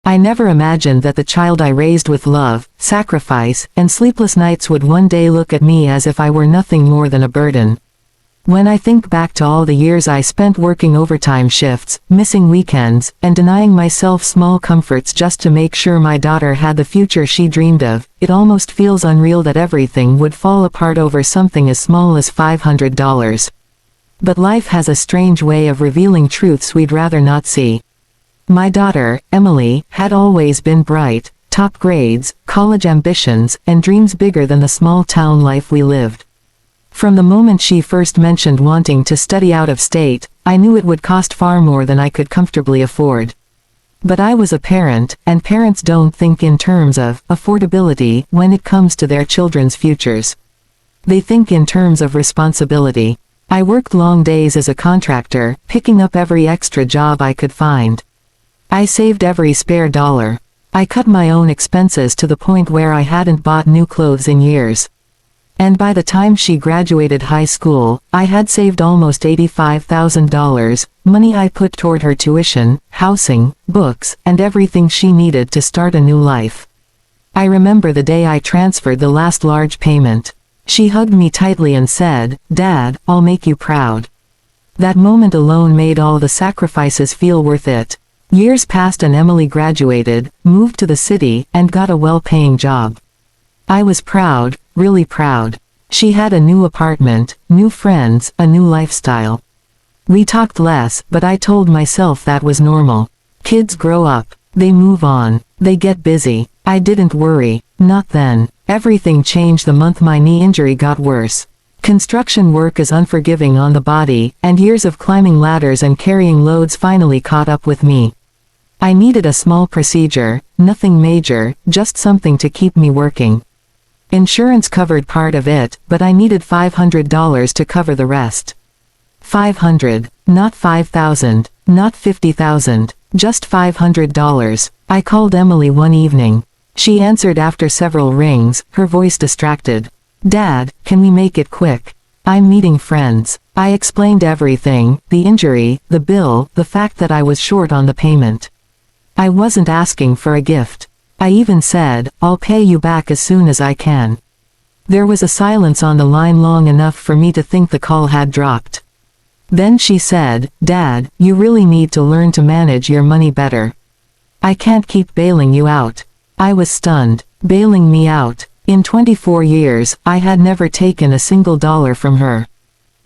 I never imagined that the child I raised with love, sacrifice, and sleepless nights would one day look at me as if I were nothing more than a burden. When I think back to all the years I spent working overtime shifts, missing weekends, and denying myself small comforts just to make sure my daughter had the future she dreamed of, it almost feels unreal that everything would fall apart over something as small as $500. But life has a strange way of revealing truths we'd rather not see. My daughter, Emily, had always been bright, top grades, college ambitions, and dreams bigger than the small town life we lived. From the moment she first mentioned wanting to study out of state, I knew it would cost far more than I could comfortably afford. But I was a parent, and parents don't think in terms of affordability when it comes to their children's futures. They think in terms of responsibility. I worked long days as a contractor, picking up every extra job I could find. I saved every spare dollar. I cut my own expenses to the point where I hadn't bought new clothes in years. And by the time she graduated high school, I had saved almost $85,000, money I put toward her tuition, housing, books, and everything she needed to start a new life. I remember the day I transferred the last large payment. She hugged me tightly and said, "Dad, I'll make you proud." That moment alone made all the sacrifices feel worth it. Years passed and Emily graduated, moved to the city, and got a well-paying job. I was proud, really proud. She had a new apartment, new friends, a new lifestyle. We talked less, but I told myself that was normal. Kids grow up. They move on. They get busy. I didn't worry. Not then. Everything changed the month my knee injury got worse. Construction work is unforgiving on the body, and years of climbing ladders and carrying loads finally caught up with me. I needed a small procedure, nothing major, just something to keep me working. Insurance covered part of it, but I needed $500 to cover the rest. 500, not 5,000, not 50,000, just $500. I called Emily one evening. She answered after several rings, her voice distracted. "Dad, can we make it quick? I'm meeting friends." I explained everything, the injury, the bill, the fact that I was short on the payment. I wasn't asking for a gift. I even said, "I'll pay you back as soon as I can." There was a silence on the line long enough for me to think the call had dropped. Then she said, "Dad, you really need to learn to manage your money better. I can't keep bailing you out." I was stunned. Bailing me out. In 24 years, I had never taken a single dollar from her.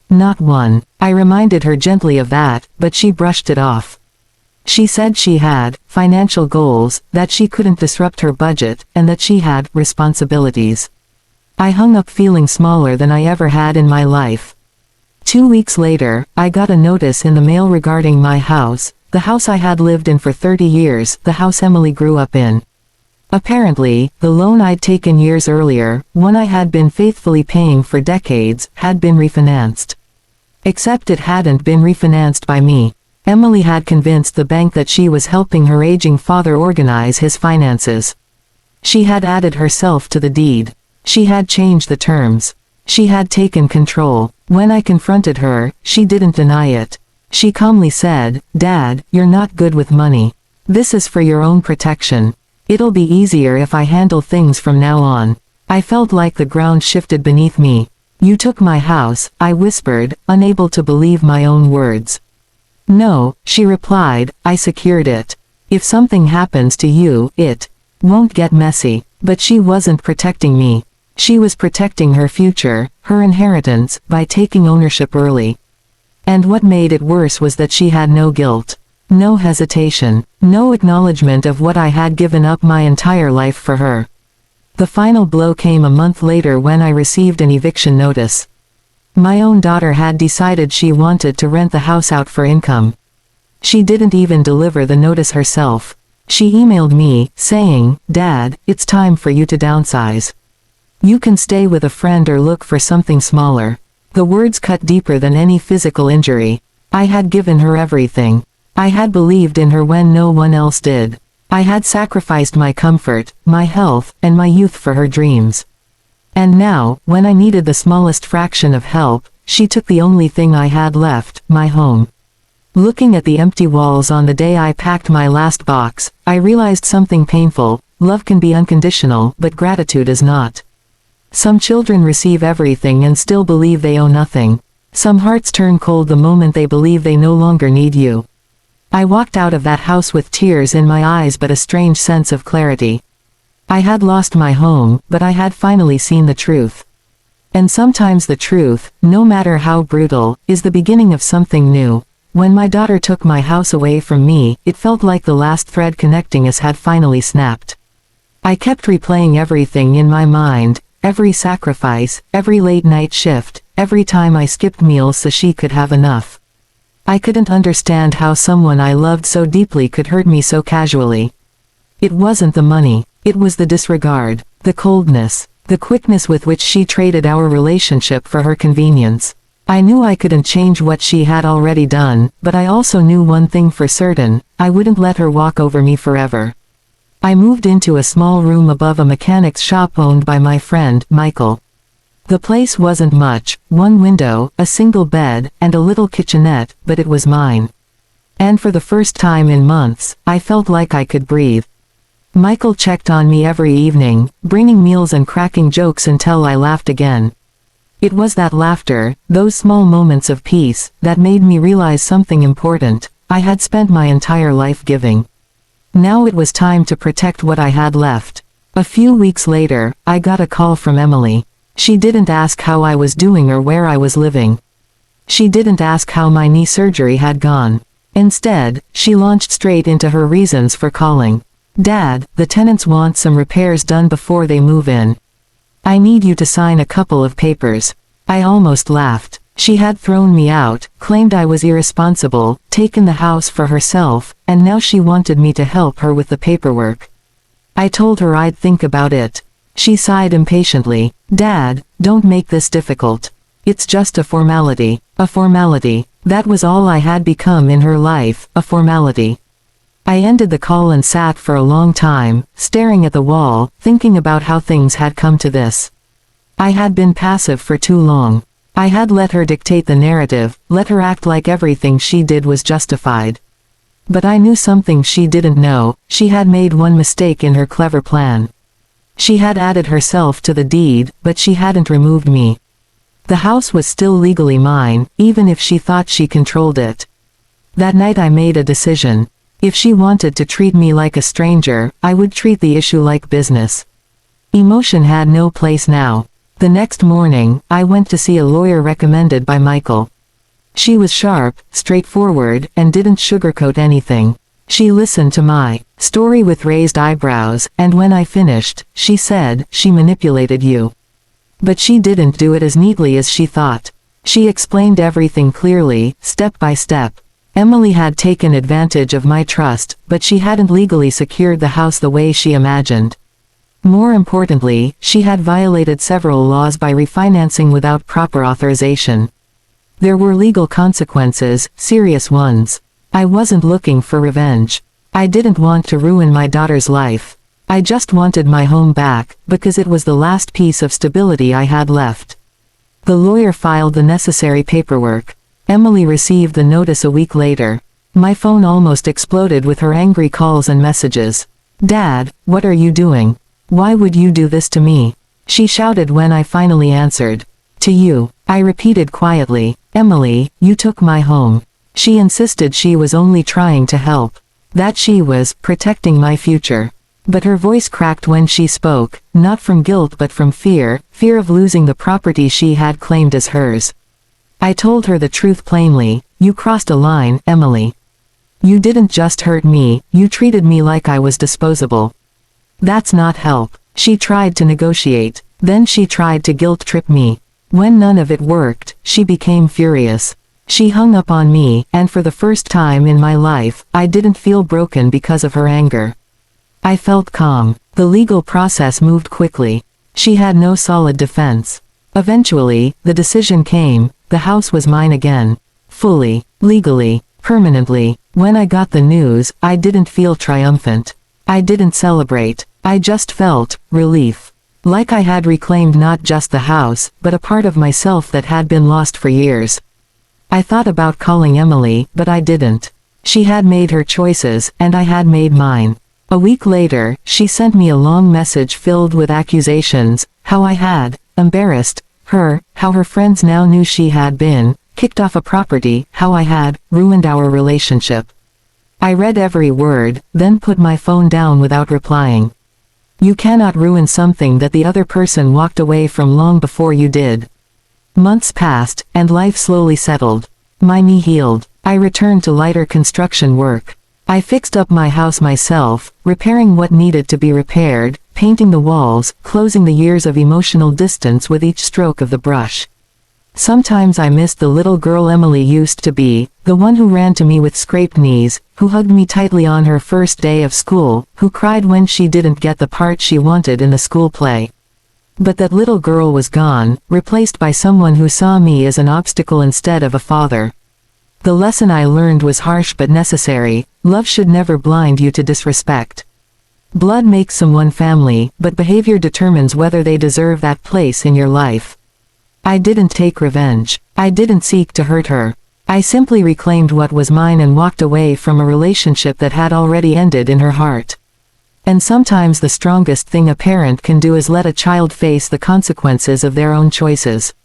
Not one. I reminded her gently of that, but she brushed it off. She said she had financial goals, that she couldn't disrupt her budget, and that she had responsibilities. I hung up feeling smaller than I ever had in my life. 2 weeks later, I got a notice in the mail regarding my house, the house I had lived in for 30 years, the house Emily grew up in. Apparently, the loan I'd taken years earlier, one I had been faithfully paying for decades, had been refinanced. Except it hadn't been refinanced by me. Emily had convinced the bank that she was helping her aging father organize his finances. She had added herself to the deed. She had changed the terms. She had taken control. When I confronted her, she didn't deny it. She calmly said, "Dad, you're not good with money. This is for your own protection. It'll be easier if I handle things from now on." I felt like the ground shifted beneath me. "You took my house," I whispered, unable to believe my own words. "No," she replied, "I secured it. If something happens to you, it won't get messy." But she wasn't protecting me. She was protecting her future, her inheritance, by taking ownership early. And what made it worse was that she had no guilt. No hesitation. No acknowledgement of what I had given up my entire life for her. The final blow came a month later when I received an eviction notice. My own daughter had decided she wanted to rent the house out for income. She didn't even deliver the notice herself. She emailed me, saying, "Dad, it's time for you to downsize. You can stay with a friend or look for something smaller." The words cut deeper than any physical injury. I had given her everything. I had believed in her when no one else did. I had sacrificed my comfort, my health, and my youth for her dreams. And now, when I needed the smallest fraction of help, she took the only thing I had left, my home. Looking at the empty walls on the day I packed my last box, I realized something painful. Love can be unconditional, but gratitude is not. Some children receive everything and still believe they owe nothing. Some hearts turn cold the moment they believe they no longer need you. I walked out of that house with tears in my eyes but a strange sense of clarity. I had lost my home, but I had finally seen the truth. And sometimes the truth, no matter how brutal, is the beginning of something new. When my daughter took my house away from me, it felt like the last thread connecting us had finally snapped. I kept replaying everything in my mind, every sacrifice, every late night shift, every time I skipped meals so she could have enough. I couldn't understand how someone I loved so deeply could hurt me so casually. It wasn't the money, it was the disregard, the coldness, the quickness with which she traded our relationship for her convenience. I knew I couldn't change what she had already done, but I also knew one thing for certain: I wouldn't let her walk over me forever. I moved into a small room above a mechanic's shop owned by my friend, Michael. The place wasn't much, one window, a single bed, and a little kitchenette, but it was mine. And for the first time in months, I felt like I could breathe. Michael checked on me every evening, bringing meals and cracking jokes until I laughed again. It was that laughter, those small moments of peace, that made me realize something important. I had spent my entire life giving. Now it was time to protect what I had left. A few weeks later, I got a call from Emily. She didn't ask how I was doing or where I was living. She didn't ask how my knee surgery had gone. Instead, she launched straight into her reasons for calling. "Dad, the tenants want some repairs done before they move in. I need you to sign a couple of papers." I almost laughed. She had thrown me out, claimed I was irresponsible, taken the house for herself, and now she wanted me to help her with the paperwork. I told her I'd think about it. She sighed impatiently. "Dad, don't make this difficult. It's just a formality." A formality. That was all I had become in her life, a formality. I ended the call and sat for a long time, staring at the wall, thinking about how things had come to this. I had been passive for too long. I had let her dictate the narrative, let her act like everything she did was justified. But I knew something she didn't know: she had made one mistake in her clever plan. She had added herself to the deed, but she hadn't removed me. The house was still legally mine, even if she thought she controlled it. That night I made a decision. If she wanted to treat me like a stranger, I would treat the issue like business. Emotion had no place now. The next morning, I went to see a lawyer recommended by Michael. She was sharp, straightforward, and didn't sugarcoat anything. She listened to my story with raised eyebrows, and when I finished, she said, "She manipulated you. But she didn't do it as neatly as she thought. She explained everything clearly, step by step. Emily had taken advantage of my trust, but she hadn't legally secured the house the way she imagined. More importantly, she had violated several laws by refinancing without proper authorization. There were legal consequences, serious ones. I wasn't looking for revenge. I didn't want to ruin my daughter's life. I just wanted my home back, because it was the last piece of stability I had left. The lawyer filed the necessary paperwork. Emily received the notice a week later. My phone almost exploded with her angry calls and messages. "Dad, what are you doing? Why would you do this to me?" she shouted when I finally answered. "To you," I repeated quietly. "Emily, you took my home." She insisted she was only trying to help. That she was protecting my future. But her voice cracked when she spoke, not from guilt but from fear of losing the property she had claimed as hers. I told her the truth plainly. "You crossed a line, Emily. You didn't just hurt me, you treated me like I was disposable. That's not help." She tried to negotiate. Then she tried to guilt-trip me. When none of it worked, she became furious. She hung up on me, and for the first time in my life, I didn't feel broken because of her anger. I felt calm. The legal process moved quickly. She had no solid defense. Eventually, the decision came: the house was mine again. Fully, legally, permanently. When I got the news, I didn't feel triumphant. I didn't celebrate. I just felt relief. Like I had reclaimed not just the house, but a part of myself that had been lost for years. I thought about calling Emily, but I didn't. She had made her choices, and I had made mine. A week later, she sent me a long message filled with accusations, how I had embarrassed her, how her friends now knew she had been kicked off a property, how I had ruined our relationship. I read every word, then put my phone down without replying. You cannot ruin something that the other person walked away from long before you did. Months passed, and life slowly settled. My knee healed. I returned to lighter construction work. I fixed up my house myself, repairing what needed to be repaired, painting the walls, closing the years of emotional distance with each stroke of the brush. Sometimes I missed the little girl Emily used to be, the one who ran to me with scraped knees, who hugged me tightly on her first day of school, who cried when she didn't get the part she wanted in the school play. But that little girl was gone, replaced by someone who saw me as an obstacle instead of a father. The lesson I learned was harsh but necessary: love should never blind you to disrespect. Blood makes someone family, but behavior determines whether they deserve that place in your life. I didn't take revenge. I didn't seek to hurt her. I simply reclaimed what was mine and walked away from a relationship that had already ended in her heart. And sometimes the strongest thing a parent can do is let a child face the consequences of their own choices.